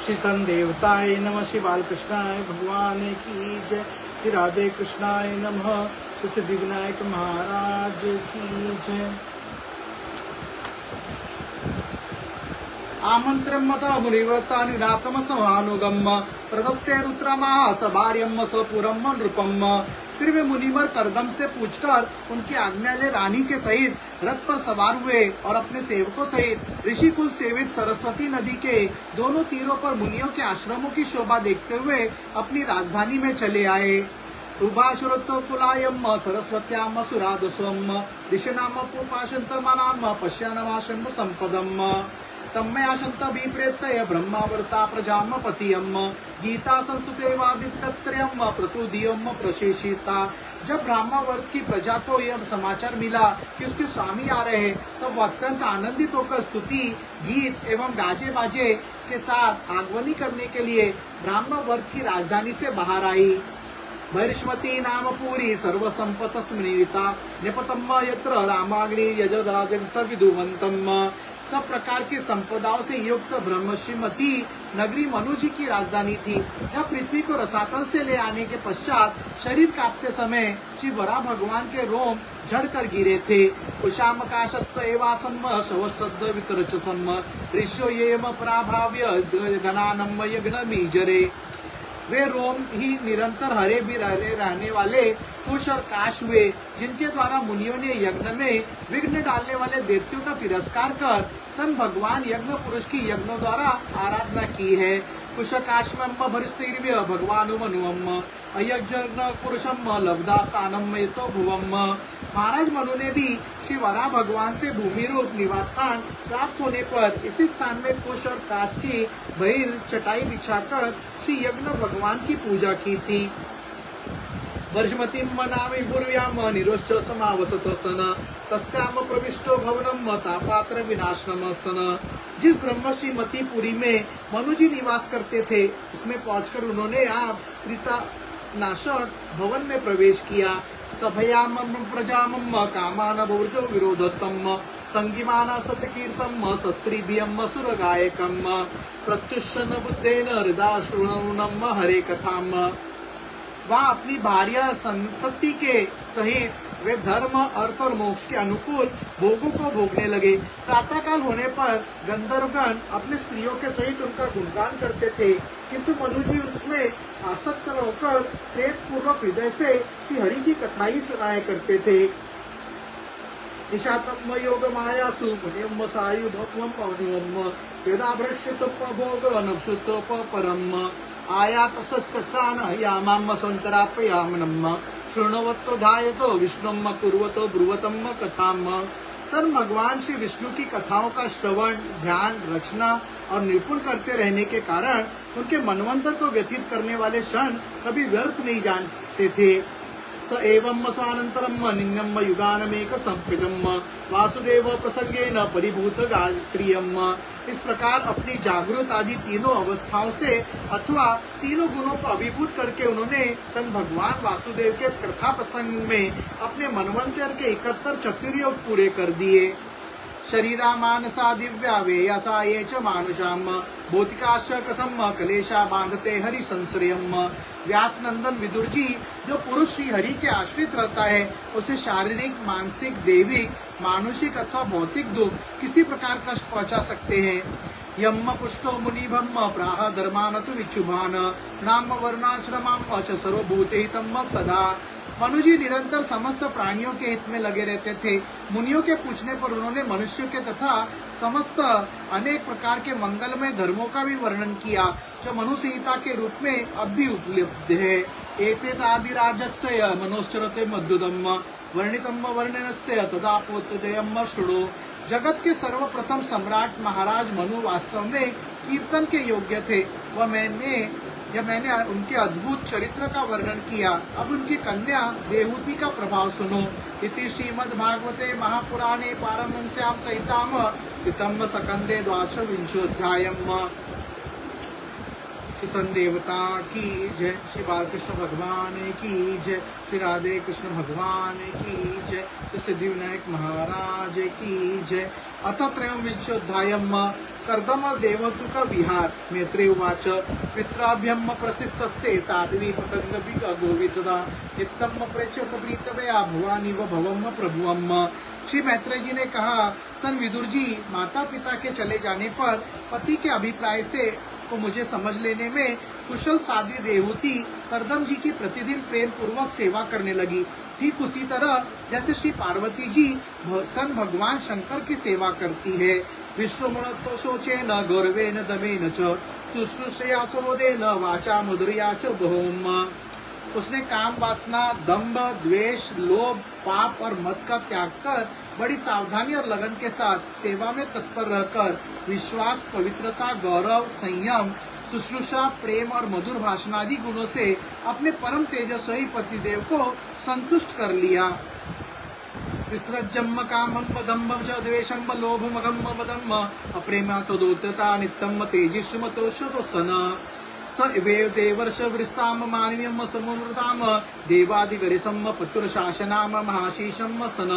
श्री संदेवताय नमः। श्री बालकृष्णाय भगवान की जय। श्री राधे कृष्णाय नमः। श्री सिद्धि विनायक महाराज की जय। आमंत्रम मत मुनिवता निरातम समानुगम प्रदस्ते रुद्रमा सभार्यम सपुरम नृपम। फिर वे मुनिवर करदम से पूछकर उनकी आज्ञा ले रानी के सहित रथ पर सवार हुए और अपने सेवकों सहित ऋषिकुल सेवित सरस्वती नदी के दोनों तीरों पर मुनियों के आश्रमों की शोभा देखते हुए अपनी राजधानी में चले आए। उभाशुरत्वकुलायम सरस्वत्याम सुरादस्वम ऋषिनाम पुपाशंतमानाम पश्यानमाशं संपदम तन्मयाशंत विप्रेत्य ब्रह्मावर्ता प्रजाम पतियम गीता संस्तुते वादित्रयम प्रतुदियम प्रशेषिता। जब ब्रह्मावर्त की प्रजा को यह समाचार मिला कि उसके स्वामी आ रहे हैं, तब वह अत्यंत आनंदित होकर स्तुति गीत एवं गाजे बाजे के साथ आगमनी करने के लिए ब्रह्मावर्त की राजधानी से बाहर आई। भैष्मती नाम पूरी सर्वसंपत स्मृता निपतम यत्र रामाग्नि यजराजन सविदुवंतम। सब प्रकार की संपदाओं से युक्त ब्रह्मश्रीमती नगरी मनु जी की राजधानी थी। जब पृथ्वी को रसातल से ले आने के पश्चात शरीर कांपते समय श्री वराह भगवान के रोम झड़कर गिरे थे। उषाम काशस्त एवासम शवसद्ध वितरचसम ऋष्यो येम पराभाव्य घनानम यज्ञ मीजरे। वे रोम ही निरंतर हरे भी रहने वाले कुश और काश हुए, जिनके द्वारा मुनियों ने यज्ञ में विघ्न डालने वाले देवताओं का तिरस्कार कर सन भगवान यज्ञ पुरुष की यज्ञों द्वारा आराधना की है। कुश काशम भरिस्तीर्व्य भगवान मनुअम अयज्ञ पुरुषम लब्धास्थानम यतो भुवम। महाराज मनु ने भी श्री वराह भगवान से भूमि रूप निवास स्थान प्राप्त होने पर इसी स्थान में कुश और काश की बहिर चटाई बिछाकर श्री यज्ञ भगवान की पूजा की थी। वर्षमतीम मनामि पूर्व्याम निरोश्च समावसत सन तस्याम प्रविष्टो भवनम तापात्र विनाशनम सन। जिस ब्रह्मश्री मतीपुरी में मनु जी निवास करते थे, उसमें पहुंचकर उन्होंने आप त्रितानाशक भवन में प्रवेश किया। सभयाम प्रजाम कामान भोजो विरोधतम संगीमान सतकीर्तम शस्त्रीभियम सुर गायकम प्रत्युषन बुद्धेन हृदयाश्रुणम हरे कथाम। वह अपनी भार्या संतति के सहित वे धर्म अर्थ और मोक्ष के अनुकूल भोगों को भोगने लगे। प्रातःकाल होने पर गंधर्वगण अपने स्त्रियों के सहित उनका गुणगान करते थे, किंतु मनु जी उसमें आसक्त होकर प्रेम पूर्वक हृदय से श्री हरि की कथा ही सुनाया करते थे। निशातम योग मायासु मुनियम सायुधम पवनम यदा भ्रष्यतोप भोग नक्षुतोप परम आयात सस्यसान यामाम संतरापयामनम शृण्वतो धायतो विष्णुम कुर्वतो ब्रुवतम कथाम। सर भगवान श्री विष्णु की कथाओं का श्रवण ध्यान रचना और निपुण करते रहने के कारण उनके मनवंतर को व्यतीत करने वाले क्षण कभी व्यर्थ नहीं जानते थे। स एवं स्वानंतरम निन्यम युगानमेक संपितम वासुदेव प्रसंगेन परिभूत गात्रियम। इस प्रकार अपनी जागृत आदि तीनों अवस्थाओं से अथवा तीनों गुणों को अभिभूत करके उन्होंने सन भगवान वासुदेव के कथा प्रसंग में अपने मनवंतर के 71 चतुर्योग पूरे कर दिए। शरीरा मानसा दिव्या वेयसा ये च मानुषाम भौतिकाश्च कथम कलेशा बांधते हरि संश्रयम। व्यास नंदन विदुर जी, जो पुरुष श्री हरि के आश्रित रहता है, उसे शारीरिक मानसिक दैविक मानुषिक अथवा भौतिक दुख किसी प्रकार कष्ट पहुंचा सकते हैं। यम पुष्टो मुनिभम प्राह धर्मान तु विच्छुभान नाम वर्णाश्रमाम च सर्वभूतहितम सदा। मनु जी निरंतर समस्त प्राणियों के हित में लगे रहते थे। मुनियों के पूछने पर उन्होंने मनुष्य के तथा समस्त अनेक प्रकार के मंगलमय धर्मों का भी वर्णन किया, जो मनु संहिता के रूप में अब भी उपलब्ध है। एतेत आदि राजस्य मनोश्चरते मद्युदम वर्णितम वर्णनस्य तदा पोतदेयम शृणु। जगत के सर्वप्रथम सम्राट महाराज मनु वास्तव में कीर्तन के योग्य थे। वह मैंने उनके अद्भुत चरित्र का वर्णन किया। अब उनकी कन्या देहूति का प्रभाव सुनो। इति श्रीमद् भागवते महापुराणे पारमहंस्यां संहिताम पितम सकंदे 12विंशोऽध्यायम्। किशन देवता की जय, श्री बालकृष्ण भगवान की जय, श्री राधे कृष्ण भगवान की जय, श्री सिद्धिविनायक महाराज की जय। अथ त्रयोविंशोऽध्यायः कर्दम देवतुक विहार। मैत्रेय उवाच पित्राभ्यम प्रसिद्धस्ते साध्वी पतंगबिक गोवितदा नित्यम प्रेच्यत प्रीतवया भवानी व भवम प्रभुवम। श्री मैत्रेय जी ने कहा, सन विदुर जी, माता पिता के चले जाने पर पति के अभिप्राय से को मुझे समझ लेने में कुशल साध्वी देवहूति कर्दम जी की प्रतिदिन प्रेम पूर्वक सेवा करने लगी। ठीक उसी तरह जैसे श्री पार्वती जी सन भगवान शंकर की सेवा करती है। विश्वमणत्व शोचेन गौरवेन दमेन च शुश्रूषया सुबोधेन वाचा मधुरया च बहुम। उसने काम वासना, दंभ, द्वेष, लोभ, पाप और मद का त्याग कर बड़ी सावधानी और लगन के साथ सेवा में तत्पर रहकर विश्वास, पवित्रता, गौरव, संयम, शुश्रूषा, प्रेम और मधुर भाषणादि गुणों से अपने परम तेजस्वी पतिदेव को संतुष्ट कर लिया। विसृज्यम कामं पदम्बं च द्वेषं लोभमगं मदम् अप्रेमा तदोत्तता नित्यं तेजस्विमतोषतोसन स एवेव देवर्ष वृस्ताम मानवीयम समृताम देवादिगरिसम पत्रुशासनाम महाशीषम सन।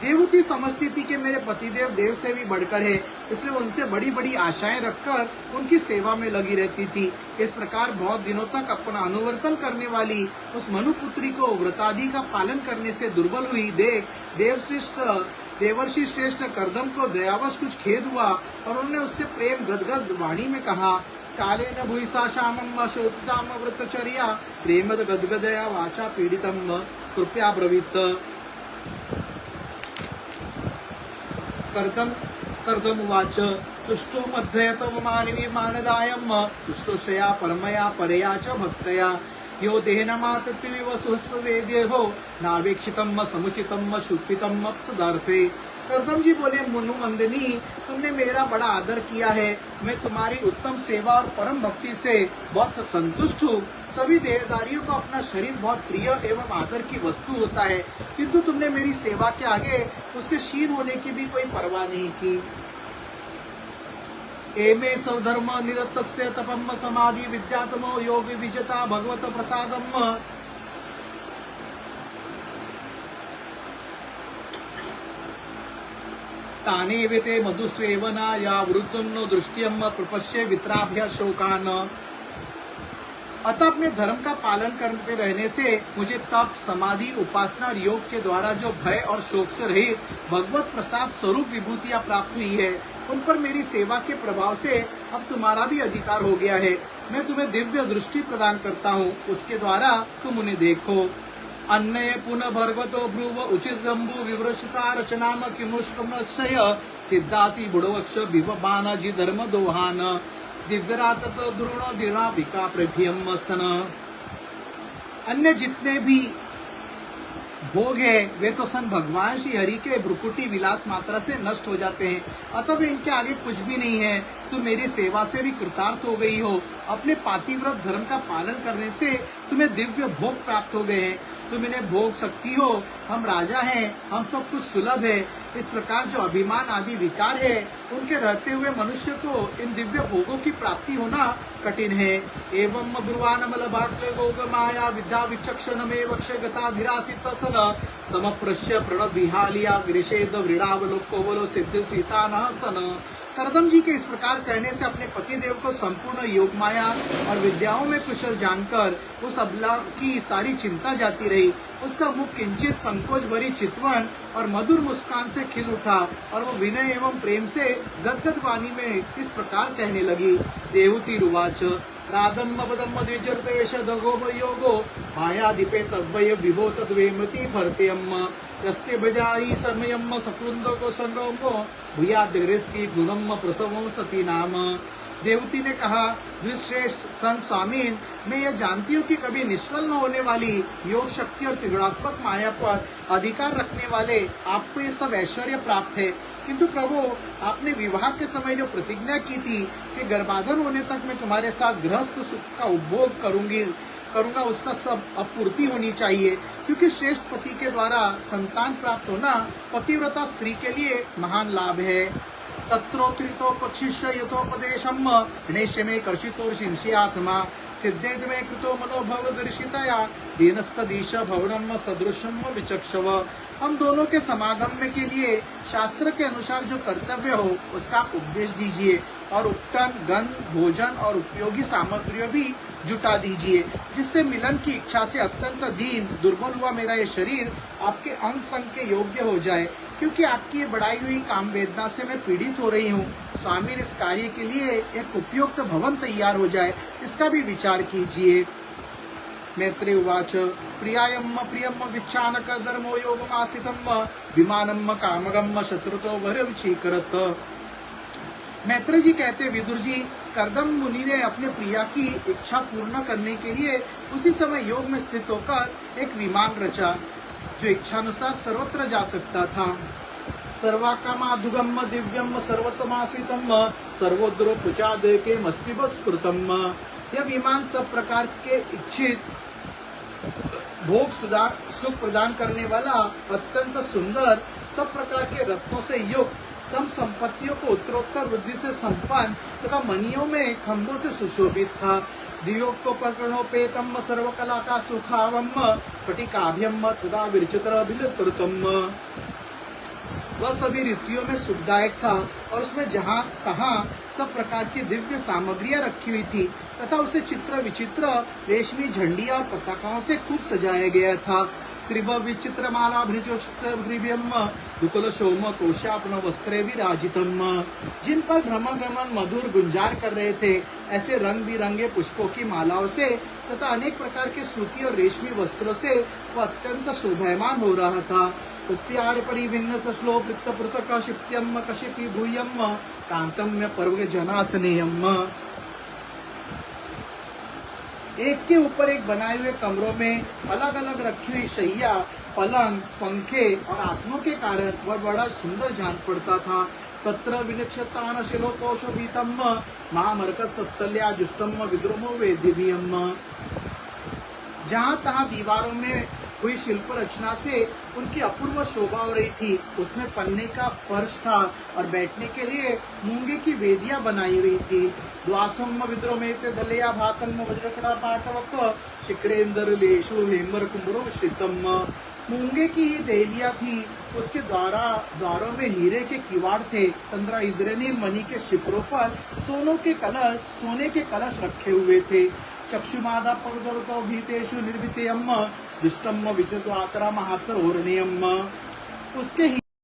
देवहूति समझती थी कि मेरे पतिदेव देव से भी बढ़कर है, इसलिए उनसे बड़ी बड़ी आशाएं रखकर उनकी सेवा में लगी रहती थी। इस प्रकार बहुत दिनों तक अपना अनुवर्तन करने वाली उस मनुपुत्री को व्रतादि का पालन करने से दुर्बल हुई देख देवर्षि श्रेष्ठ कर्दम को दयावश कुछ खेद हुआ और उन्होंने उससे प्रेम गदगद वाणी में कहा, काले न भूषा श्यामम शोभिताम व्रतचर्या प्रेमद गदगदया वाचा पीड़ितम कृपया ब्रवीत। कर्दम उवाच तुष्टो मध्यतम मानवी मानदायम शुश्रूषया परमया परया च भक्तया यो देहनमातत्विव सुस्वेद्यो नावेक्षितम समुचितम शुपितम अप्सदार्थे। कर्दम जी बोले, मुनु मंदिनी, तुमने मेरा बड़ा आदर किया है। मैं तुम्हारी उत्तम सेवा और परम भक्ति से बहुत संतुष्ट हूँ। सभी देहधारियों को अपना शरीर बहुत प्रिय एवं आदर की वस्तु होता है, किंतु तुमने मेरी सेवा के आगे उसके क्षीण होने की भी कोई परवाह नहीं की। एमे स्वधर्म निरतस्य तपम समाधि विद्यातमो योग विजता भगवत प्रसादम। ताने वेते मधुस्वेवना या वृद्धं दृष्टियम प्रपश्य वित्राभ्य शोकान। अतः अपने धर्म का पालन करते रहने से मुझे तप, समाधि, उपासना और योग के द्वारा जो भय और शोक से रहित भगवत प्रसाद स्वरूप विभूतियां प्राप्त हुई है, उन पर मेरी सेवा के प्रभाव से अब तुम्हारा भी अधिकार हो गया है। मैं तुम्हें दिव्य दृष्टि प्रदान करता हूँ, उसके द्वारा तुम उन्हें देखो। अन्य पुनः भर्गवतो ब्रुव उचित रंबु विवृषिता रचनाम किमुष्कमशय सिद्धासी बुड़वक्ष विवबान जी धर्म दोहान दिव्यरात द्रोण विका प्रभियम सन। अन्य जितने भी भोग है वे तो सन भगवान श्री हरि के भ्रुकुटी विलास मात्रा से नष्ट हो जाते हैं, अतः वे इनके आगे कुछ भी नहीं है। तुम मेरी सेवा से भी कृतार्थ हो गई हो। अपने पातिव्रत धर्म का पालन करने से तुम्हें दिव्य भोग प्राप्त हो गए हैं। तुम इन्हें भोग सकती हो। हम राजा हैं, हम सब कुछ सुलभ है। इस प्रकार जो अभिमान आदि विकार है, उनके रहते हुए मनुष्य को इन दिव्य भोगों की प्राप्ति होना कठिन है। एवं ब्रुवानमल भाग्य गोग माया विद्या विचक्षण में वक्ष गताधिरासित सन समप्रश्य प्रणव विहालिया ग्रीषेद वृणावलोकोवलो सिद्ध सीता न सन। कर्दम जी के इस प्रकार कहने से अपने पतिदेव को संपूर्ण योग माया और विद्याओं में कुशल जानकर उस अबला की सारी चिंता जाती रही। उसका मुख किंचित संकोच भरी चितवन और मधुर मुस्कान से खिल उठा और वो विनय एवं प्रेम से गदगद वाणी में इस प्रकार कहने लगी। देवहूति रुवाच राधम पदम द्विजर्देश दगोम योगो माया दीपे तद्वय विभो तद्वेमति भरतेयम रस्ते बजाई समयम सकृंद को संगमो भूयाद्रस्य गुणम प्रसवम सती नाम। देवहूति ने कहा, श्रेष्ठ संत स्वामीन, मैं यह जानती हूँ कि कभी निष्फल न होने वाली योग शक्ति और त्रिगुणात्मक माया पर अधिकार रखने वाले आपको ये सब ऐश्वर्य प्राप्त है, किंतु प्रभु, आपने विवाह के समय जो प्रतिज्ञा की थी कि गर्भाधान होने तक मैं तुम्हारे साथ गृहस्थ सुख का उपभोग करूंगा, उसका सब अपूर्ति होनी चाहिए, क्योंकि श्रेष्ठ पति के द्वारा संतान प्राप्त होना पतिव्रता स्त्री के लिए महान लाभ है। तत्रोत्रितोपक्षिष्य यथोपदेशम गणेश में कर्षितोर्षिंषि आत्मा सिद्धेद में कृतो मनोभव दर्शितया दीनस्तदीश भवनम सदृशम विचक्षव। हम दोनों के समागम में के लिए शास्त्र के अनुसार जो कर्तव्य हो उसका उपदेश दीजिए और उपटन गंध भोजन और उपयोगी सामग्रियों भी जुटा दीजिए, जिससे मिलन की इच्छा से अत्यंत दीन दुर्बल हुआ मेरा ये शरीर आपके अंग संग के योग्य हो जाए, क्योंकि आपकी ये बढ़ाई हुई काम वेदना से मैं पीड़ित हो रही हूँ। स्वामी इस कार्य के लिए एक उपयुक्त भवन तैयार हो जाए, इसका भी विचार कीजिए। मैत्रेय उवाच प्रियायम प्रियम विच्छानक धर्मो योगमास्थितम विमानम कामगम शत्रुतो वरविचीकरत। मैत्रेय जी कहते विदुर जी, कर्दम मुनि ने अपने प्रिया की इच्छा पूर्ण करने के लिए उसी समय योग में स्थित होकर एक विमान रचा जो इच्छानुसार सर्वत्र जा सकता था। सर्वाकामादुगम दिव्यम सर्वतमासितम सर्वोद्रोपचाद के मस्तिबस्कृतम। यह विमान सब प्रकार के इच्छित भोग सुख प्रदान करने वाला अत्यंत सुंदर सब प्रकार के रत्नों से युक्त सम संपत्तियों को उत्तरोत्तर वृद्धि से संपन्न तथा मणियों में खंभों से सुशोभित था। दिव्योपकरणोपेतम सर्वकला का सुखावम पटिकाभ्यम तथा विरचित्र विलुतम। वह सभी ऋतुओं में सुखदायक था और उसमें जहाँ तहाँ सब प्रकार की दिव्य सामग्रियां रखी हुई थी तथा उसे चित्र विचित्र रेशमी झंडियां और पताकाओं से खूब सजाया गया था। त्रिभ विचित्र माला भ्रिजोच्चम दुकुल सोम कोशापन वस्त्रे विराजितम। जिन पर भ्रमण भ्रमण मधुर गुंजार कर रहे थे, ऐसे रंग बिरंगे पुष्पों की मालाओं से तथा अनेक प्रकार के सूती और रेशमी वस्त्रों से वह अत्यंत शोभायमान हो रहा था। उत्प्यार परिभिन्न सश्लो वृत्त पृथक शिप्त्यम कशिपि भूयम कांतम्य पर्व जनासनेयम। एक के ऊपर एक बनाए हुए कमरों में अलग अलग रखी हुई शैया, पलंग, पंखे और आसनों के कारण वह बड़ा सुंदर जान पड़ता था। तत्र विनिक्षतान शिलोतोषोभीतम महामरकतस्थल्या जुष्टम विद्रुमो वेदिभियम। जहाँ तहाँ दीवारों में हुई शिल्प रचना से उनकी अपूर्व शोभा हो रही थी। उसमें पन्ने का फर्श था और बैठने के लिए मूंगे की वेदियां बनाई हुई थी। द्वासम विद्रोमेत दलया भातम वज्रकड़ा पाटवक शिखरेंद्र लेशु हेमर कुंभरो श्रितम। मूंगे की ही देलिया थी, उसके द्वारों में हीरे के किवाड़ थे। तंद्रा इंद्रनील मणि के शिखरों पर सोने के कलश रखे हुए थे। चक्षुमादा पवदरतो भीतेषु निर्भितेयम दुष्टम विचित्वातरा महातर ओरणीयम। उसके